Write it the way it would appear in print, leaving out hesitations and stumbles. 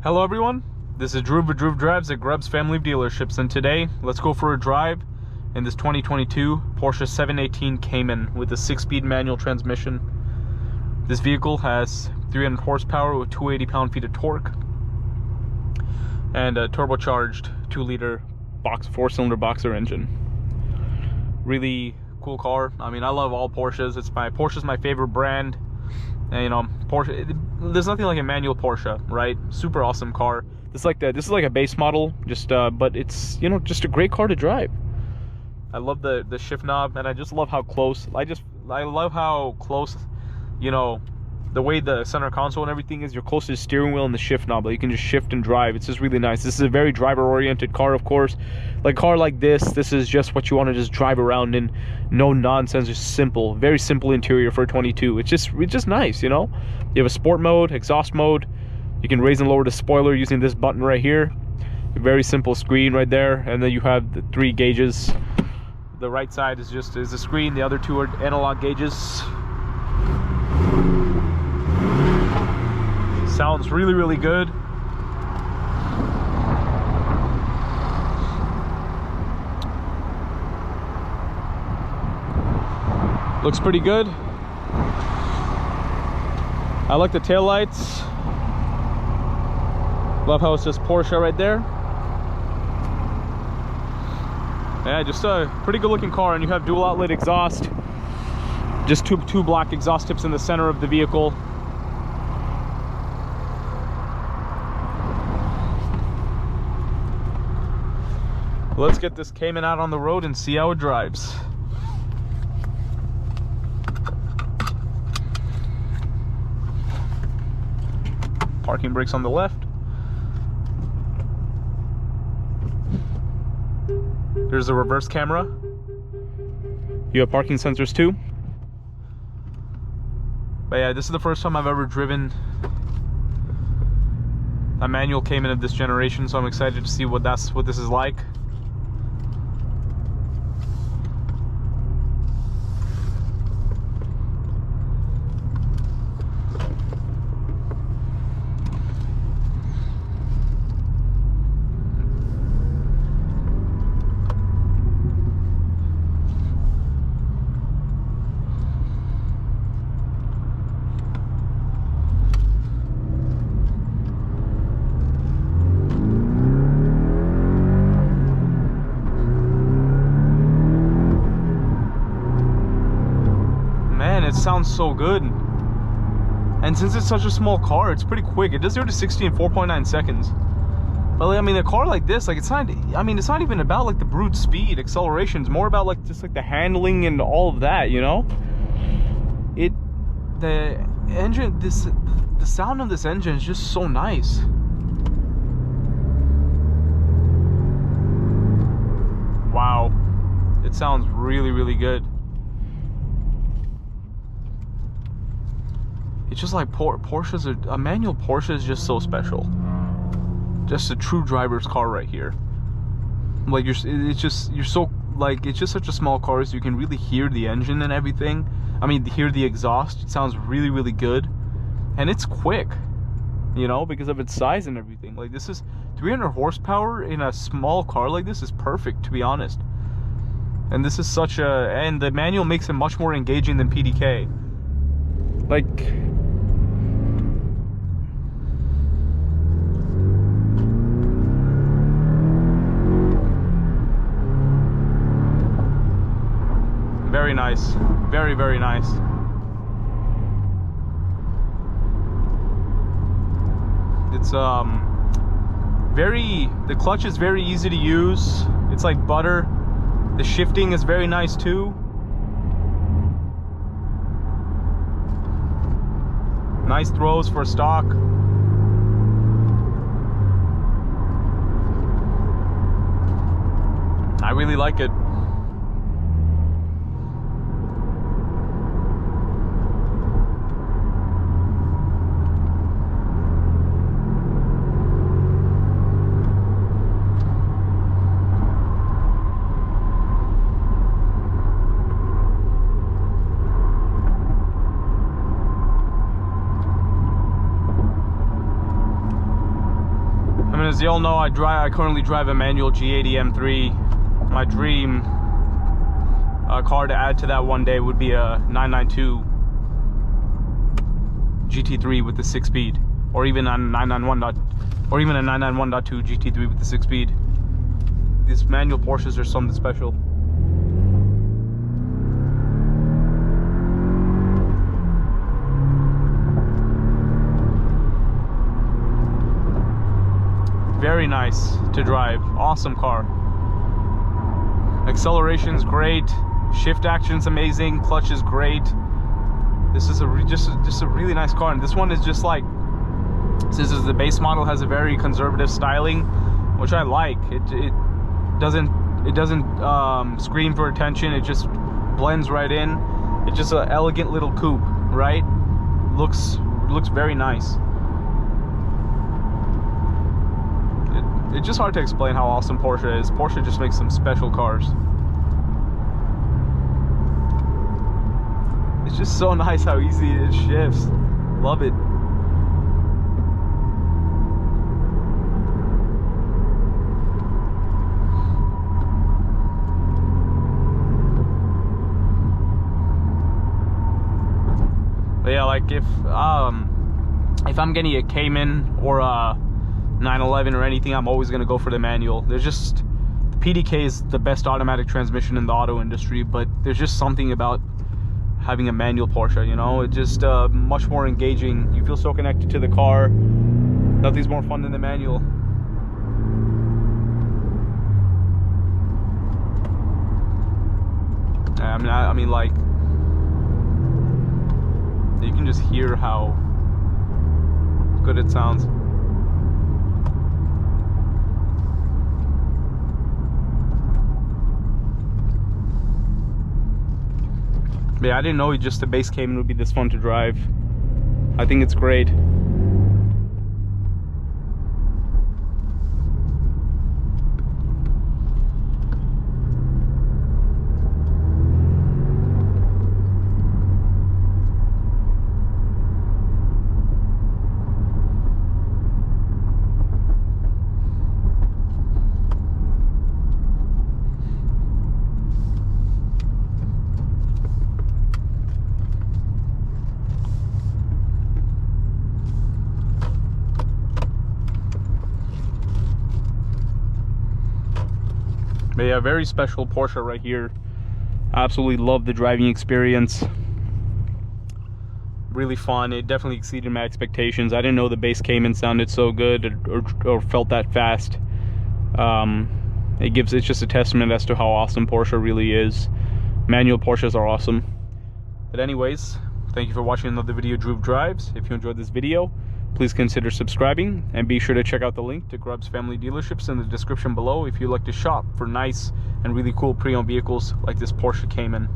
Hello everyone, this is Drew with Drew Drives at Grubbs Family of Dealerships, and today let's go for a drive in this 2022 Porsche 718 Cayman with a 6-speed manual transmission. This vehicle has 300 horsepower with 280 pound-feet of torque and a turbocharged 2-liter 4-cylinder boxer engine. Really cool car. I mean, I love all Porsches. Porsche's my favorite brand. And, you know, Porsche, there's nothing like a manual Porsche, right? Super awesome car. This is like a base model, but it's, you know, just a great car to drive. I love the shift knob, and I just love how close. I love how close, you know, the way the center console and everything is. You're close to the steering wheel and the shift knob, but you can just shift and drive. It's just really nice. This is a very driver-oriented car, of course. Like a car like this is just what you want to just drive around in. No nonsense, just simple, very simple interior for a 22. It's just nice, you know. You have a sport mode, exhaust mode. You can raise and lower the spoiler using this button right here. A very simple screen right there, and then you have the 3 gauges. The right side is a screen. The other 2 are analog gauges. Sounds really, really good. Looks pretty good. I like the taillights. Love how it says Porsche right there. Yeah, just a pretty good looking car, and you have dual outlet exhaust. Just two black exhaust tips in the center of the vehicle. Let's get this Cayman out on the road and see how it drives. Parking brakes on the left. There's the reverse camera. You have parking sensors too. But yeah, this is the first time I've ever driven a manual Cayman of this generation, so I'm excited to see what this is like. It sounds so good, and since it's such a small car, it's pretty quick. It does 0 to 60 in 4.9 seconds. But like, I mean, a car like this, like, it's not even about like the brute speed acceleration. It's more about like just like the handling and all of that, you know. The sound of this engine is just so nice. Wow, it sounds really, really good. It's just like a manual Porsche is just so special. Just a true driver's car right here. Like it's just such a small car, so you can really hear the engine and everything. I mean, hear the exhaust. It sounds really, really good, and it's quick, you know, because of its size and everything. Like, this is 300 horsepower in a small car like this is perfect, to be honest. And this is and the manual makes it much more engaging than PDK. Like, very nice, very, very nice. It's the clutch is very easy to use. It's like butter. The shifting is very nice too. Nice throws for stock. I really like it. mean, as you all know, I currently drive a manual G80 M3. My dream car to add to that one day would be a 992 GT3 with the 6-speed, or even a 991.2 GT3 with the 6-speed. These manual Porsches are something special. Very nice to drive. Awesome car. Acceleration's great. Shift action's amazing. Clutch is great. This is just a really nice car. And this one is just like, since the base model has a very conservative styling, which I like. It doesn't scream for attention. It just blends right in. It's just an elegant little coupe, right? Looks very nice. It's just hard to explain how awesome Porsche is. Porsche just makes some special cars. It's just so nice how easy it shifts. Love it. But yeah, like if I'm getting a Cayman or a 911 or anything, I'm always going to go for the manual. The PDK is the best automatic transmission in the auto industry, but there's just something about having a manual Porsche, you know? It's just much more engaging. You feel so connected to the car. Nothing's more fun than the manual. I mean like, you can just hear how good it sounds. But yeah, I didn't know just the base Cayman would be this fun to drive. I think it's great. But yeah, very special Porsche right here. Absolutely love the driving experience. Really fun. It definitely exceeded my expectations. I didn't know the base Cayman sounded so good or felt that fast. It's just a testament as to how awesome Porsche really is. Manual Porsches are awesome. But anyways, thank you for watching another video, Drew Drives. If you enjoyed this video, please consider subscribing, and be sure to check out the link to Grubb's Family Dealerships in the description below if you'd like to shop for nice and really cool pre-owned vehicles like this Porsche Cayman.